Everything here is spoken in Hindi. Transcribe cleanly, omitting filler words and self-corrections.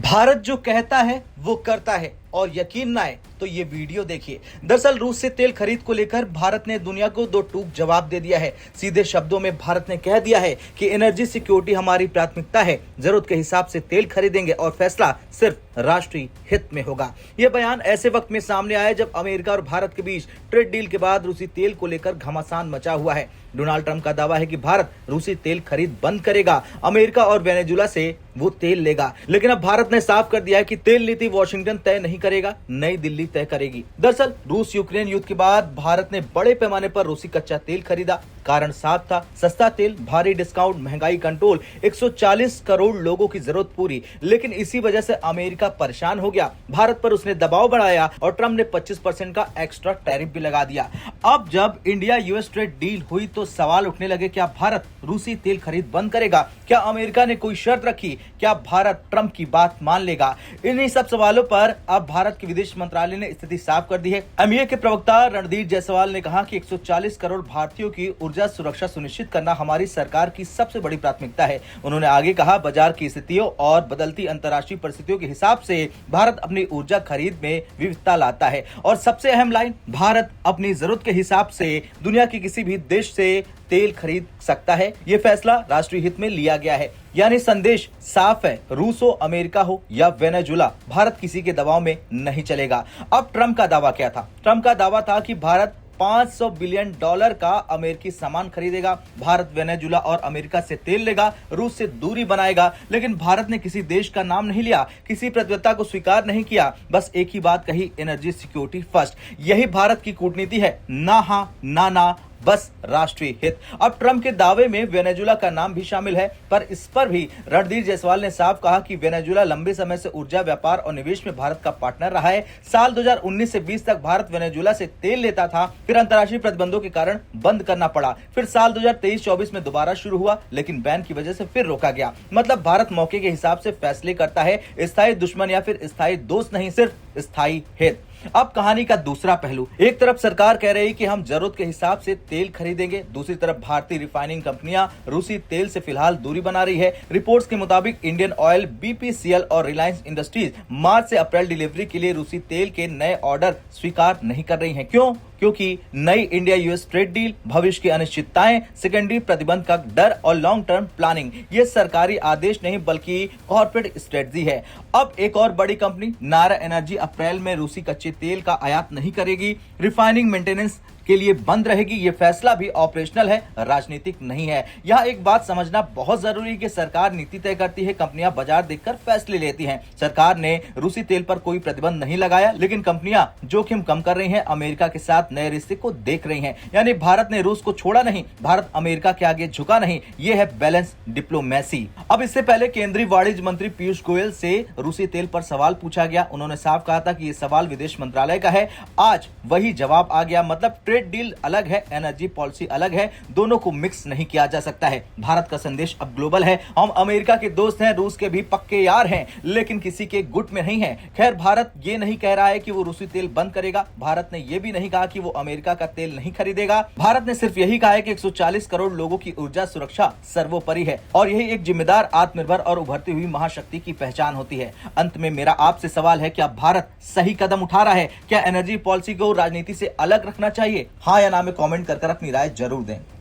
भारत जो कहता है वो करता है और यकीन ना आए तो ये वीडियो देखिए। दरअसल रूस से तेल खरीद को लेकर भारत ने दुनिया को दो टूक जवाब दे दिया है। सीधे शब्दों में भारत ने कह दिया है कि एनर्जी सिक्योरिटी हमारी प्राथमिकता है, जरूरत के हिसाब से तेल खरीदेंगे और फैसला सिर्फ राष्ट्रीय हित में होगा। यह बयान ऐसे वक्त में सामने आया जब अमेरिका और भारत के बीच ट्रेड डील के बाद रूसी तेल को लेकर घमासान मचा हुआ है। डोनाल्ड ट्रंप का दावा है कि भारत रूसी तेल खरीद बंद करेगा, अमेरिका और वेनेजुला से वो तेल लेगा। लेकिन अब भारत ने साफ कर दिया है कि तेल नीति वॉशिंगटन तय नहीं करेगा, नई दिल्ली तय करेगी। दरअसल रूस यूक्रेन युद्ध के बाद भारत ने बड़े पैमाने पर रूसी कच्चा तेल खरीदा। कारण साफ था, सस्ता तेल, भारी डिस्काउंट, महंगाई कंट्रोल, 140 करोड़ लोगों की जरूरत पूरी। लेकिन इसी वजह से अमेरिका परेशान हो गया। भारत पर उसने दबाव बढ़ाया और ट्रंप ने 25% का एक्स्ट्रा टैरिफ भी लगा दिया। अब जब इंडिया यूएस ट्रेड डील हुई तो सवाल उठने लगे, क्या भारत रूसी तेल खरीद बंद करेगा? क्या अमेरिका ने कोई शर्त रखी? क्या भारत ट्रंप की बात मान लेगा? इन्हीं सब सवालों पर अब भारत के विदेश मंत्रालय ने स्थिति साफ कर दी है। एमईए के प्रवक्ता रणधीर जायसवाल ने कहा कि 140 करोड़ भारतीयों की ऊर्जा सुरक्षा सुनिश्चित करना हमारी सरकार की सबसे बड़ी प्राथमिकता है। उन्होंने आगे कहा, बाजार की स्थितियों और बदलती अंतर्राष्ट्रीय परिस्थितियों के हिसाब से भारत अपनी ऊर्जा खरीद में विविधता लाता है। और सबसे अहम लाइन, भारत अपनी जरूरत के हिसाब से दुनिया के किसी भी देश से तेल खरीद सकता है। ये फैसला राष्ट्रीय हित में लिया गया है। यानी संदेश साफ है, रूस हो, अमेरिका हो या वेनेजुला, भारत किसी के दबाव में नहीं चलेगा। अब ट्रंप का दावा क्या था? ट्रंप का दावा था कि भारत $500 बिलियन का अमेरिकी सामान खरीदेगा, भारत वेनेजुला और अमेरिका से तेल लेगा, रूस से दूरी बनाएगा। लेकिन भारत ने किसी देश का नाम नहीं लिया, किसी प्रतिबद्धता को स्वीकार नहीं किया, बस एक ही बात कही, एनर्जी सिक्योरिटी फर्स्ट। यही भारत की कूटनीति है, ना हां ना ना, बस राष्ट्रीय हित। अब ट्रंप के दावे में वेनेजुला का नाम भी शामिल है, पर इस पर भी रणधीर जायसवाल ने साफ कहा कि वेनेजुला लंबे समय से ऊर्जा व्यापार और निवेश में भारत का पार्टनर रहा है। साल 2019 से 20 तक भारत वेनेजुला से तेल लेता था, फिर अंतर्राष्ट्रीय प्रतिबंधों के कारण बंद करना पड़ा, फिर साल 2023-24 में दोबारा शुरू हुआ, लेकिन बैन की वजह से फिर रोका गया। मतलब भारत मौके के हिसाब से फैसले करता है, स्थायी दुश्मन या फिर स्थायी दोस्त नहीं, सिर्फ स्थायी हित। अब कहानी का दूसरा पहलू, एक तरफ सरकार कह रही कि हम जरूरत के हिसाब से तेल खरीदेंगे, दूसरी तरफ भारतीय रिफाइनिंग कंपनियां रूसी तेल से फिलहाल दूरी बना रही है। रिपोर्ट्स के मुताबिक इंडियन ऑयल, बीपीसीएल और रिलायंस इंडस्ट्रीज मार्च से अप्रैल डिलीवरी के लिए रूसी तेल के नए ऑर्डर स्वीकार नहीं कर रही हैं। क्यों? क्योंकि नई इंडिया यूएस ट्रेड डील, भविष्य की अनिश्चितताएं, सेकेंडरी प्रतिबंध का डर और लॉन्ग टर्म प्लानिंग, ये सरकारी आदेश नहीं बल्कि कॉर्पोरेट स्ट्रेटजी है। अब एक और बड़ी कंपनी नायरा एनर्जी अप्रैल में रूसी कच्चे तेल का आयात नहीं करेगी, रिफाइनिंग मेंटेनेंस के लिए बंद रहेगी। यह फैसला भी ऑपरेशनल है, राजनीतिक नहीं है। यह एक बात समझना बहुत जरूरी है कि सरकार नीति तय करती है, कंपनियां बाजार देखकर फैसले लेती हैं। सरकार ने रूसी तेल पर कोई प्रतिबंध नहीं लगाया, लेकिन कंपनियां जोखिम कम कर रही हैं, अमेरिका के साथ नए रिश्ते को देख रही हैं। यानी भारत ने रूस को छोड़ा नहीं, भारत अमेरिका के आगे झुका नहीं। यह है बैलेंस डिप्लोमेसी। अब इससे पहले केंद्रीय वाणिज्य मंत्री पीयूष गोयल से रूसी तेल पर सवाल पूछा गया। उन्होंने साफ कहा था कि यह सवाल विदेश मंत्रालय का है। आज वही जवाब आ गया। मतलब ट्रेड डील अलग है, एनर्जी पॉलिसी अलग है, दोनों को मिक्स नहीं किया जा सकता है। भारत का संदेश अब ग्लोबल है, हम अमेरिका के दोस्त हैं, रूस के भी पक्के यार हैं, लेकिन किसी के गुट में नहीं है। खैर, भारत ये नहीं कह रहा है कि वो रूसी तेल बंद करेगा, भारत ने ये भी नहीं कहा कि वो अमेरिका का तेल नहीं खरीदेगा। भारत ने सिर्फ यही कहा है कि 140 करोड़ लोगों की ऊर्जा सुरक्षा सर्वोपरि है और यही एक जिम्मेदार, आत्मनिर्भर और उभरती हुई महाशक्ति की पहचान होती है। अंत में मेरा आपसे सवाल है, क्या भारत सही कदम उठा रहा है? क्या एनर्जी पॉलिसी को राजनीति से अलग रखना चाहिए? हाँ या ना में कमेंट कर अपनी राय जरूर दें।